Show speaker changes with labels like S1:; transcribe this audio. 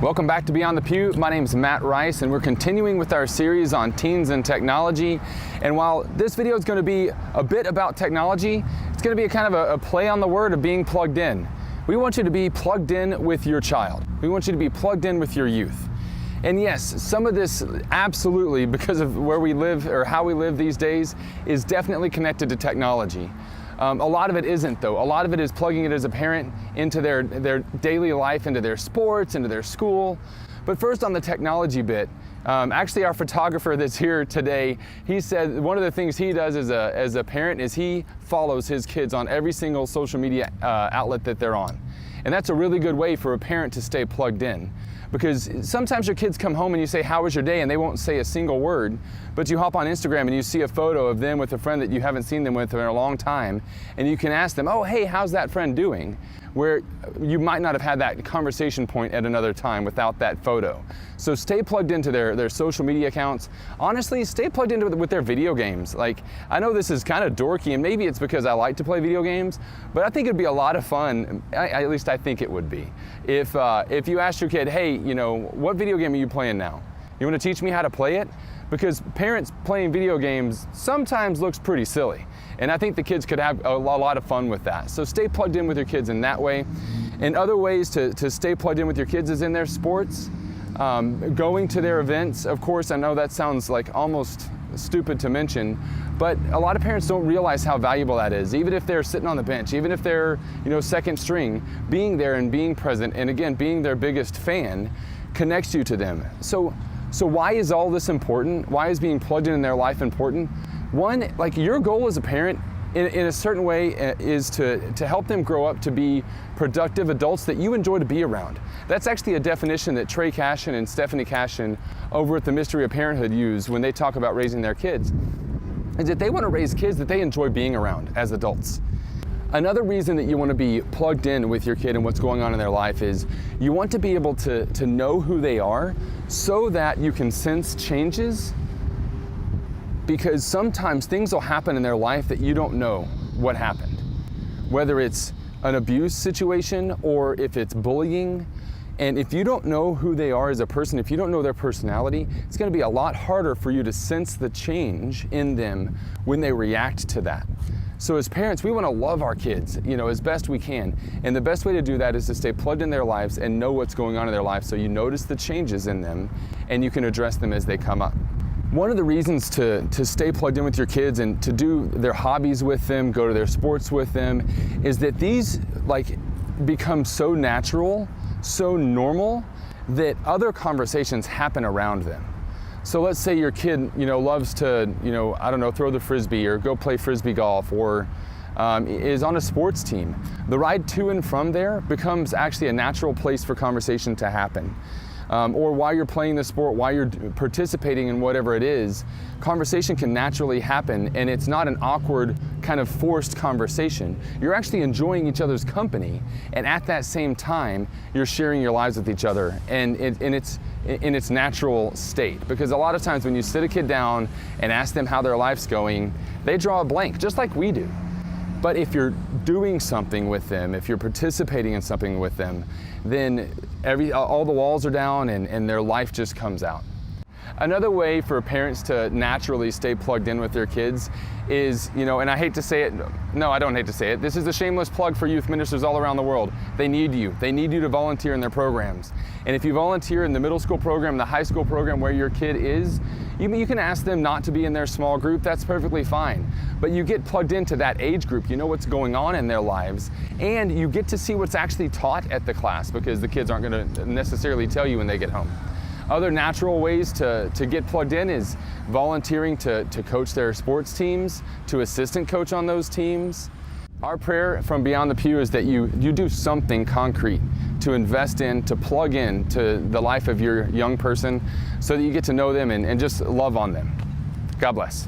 S1: Welcome back to Beyond the Pew. My name is Matt Rice, and we're continuing with our series on teens and technology. And while this video is going to be a bit about technology, it's going to be a kind of a play on the word of being plugged in. We want you to be plugged in with your child. We want you to be plugged in with your youth. And yes, some of this absolutely, because of where we live or how we live these days, is definitely connected to technology. A lot of it isn't, though. A lot of it is plugging it as a parent into their daily life, into their sports, into their school. But first on the technology bit, actually our photographer that's here today, he said one of the things he does as a parent is he follows his kids on every single social media outlet that they're on. And that's a really good way for a parent to stay plugged in. Because sometimes your kids come home and you say, "How was your day?" and they won't say a single word, but you hop on Instagram and you see a photo of them with a friend that you haven't seen them with in a long time, and you can ask them, "Oh, hey, how's that friend doing?" Where you might not have had that conversation point at another time without that photo. So stay plugged into their social media accounts. Honestly, stay plugged into with their video games. Like, I know this is kind of dorky, and maybe it's because I like to play video games, but I think it'd be a lot of fun, at least I think it would be, if you asked your kid, "Hey, you know, what video game are you playing now? You want to teach me how to play it?" Because parents playing video games sometimes looks pretty silly. And I think the kids could have a lot of fun with that. So stay plugged in with your kids in that way. And other ways to stay plugged in with your kids is in their sports, going to their events. Of course, I know that sounds like almost stupid to mention, but a lot of parents don't realize how valuable that is. Even if they're sitting on the bench, even if they're, second string, being there and being present, and again, being their biggest fan connects you to them. So why is all this important? Why is being plugged in their life important? One, like, your goal as a parent in a certain way is to help them grow up to be productive adults that you enjoy to be around. That's actually a definition that Trey Cashin and Stephanie Cashin over at the Mystery of Parenthood use when they talk about raising their kids, is that they want to raise kids that they enjoy being around as adults. Another reason that you want to be plugged in with your kid and what's going on in their life is you want to be able to know who they are so that you can sense changes, because sometimes things will happen in their life that you don't know what happened. Whether it's an abuse situation or if it's bullying. And if you don't know who they are as a person, if you don't know their personality, it's going to be a lot harder for you to sense the change in them when they react to that. So as parents, we want to love our kids, as best we can. And the best way to do that is to stay plugged in their lives and know what's going on in their lives so you notice the changes in them and you can address them as they come up. One of the reasons to stay plugged in with your kids and to do their hobbies with them, go to their sports with them, is that these become so natural, so normal, that other conversations happen around them. So let's say your kid, loves to, throw the Frisbee or go play Frisbee golf or is on a sports team. The ride to and from there becomes actually a natural place for conversation to happen. Or while you're playing the sport, while you're participating in whatever it is, conversation can naturally happen, and it's not an awkward kind of forced conversation. You're actually enjoying each other's company, and at that same time, you're sharing your lives with each other, and in its natural state. Because a lot of times when you sit a kid down and ask them how their life's going, they draw a blank, just like we do. But if you're doing something with them, if you're participating in something with them, then all the walls are down and their life just comes out. Another way for parents to naturally stay plugged in with their kids is, and I hate to say it, no, I don't hate to say it, this is a shameless plug for youth ministers all around the world. They need you. They need you to volunteer in their programs. And if you volunteer in the middle school program, the high school program where your kid is, you can ask them not to be in their small group. That's perfectly fine. But you get plugged into that age group. You know what's going on in their lives. And you get to see what's actually taught at the class, because the kids aren't going to necessarily tell you when they get home. Other natural ways to get plugged in is volunteering to coach their sports teams, to assistant coach on those teams. Our prayer from Beyond the Pew is that you do something concrete to invest in, to plug in to the life of your young person so that you get to know them and just love on them. God bless.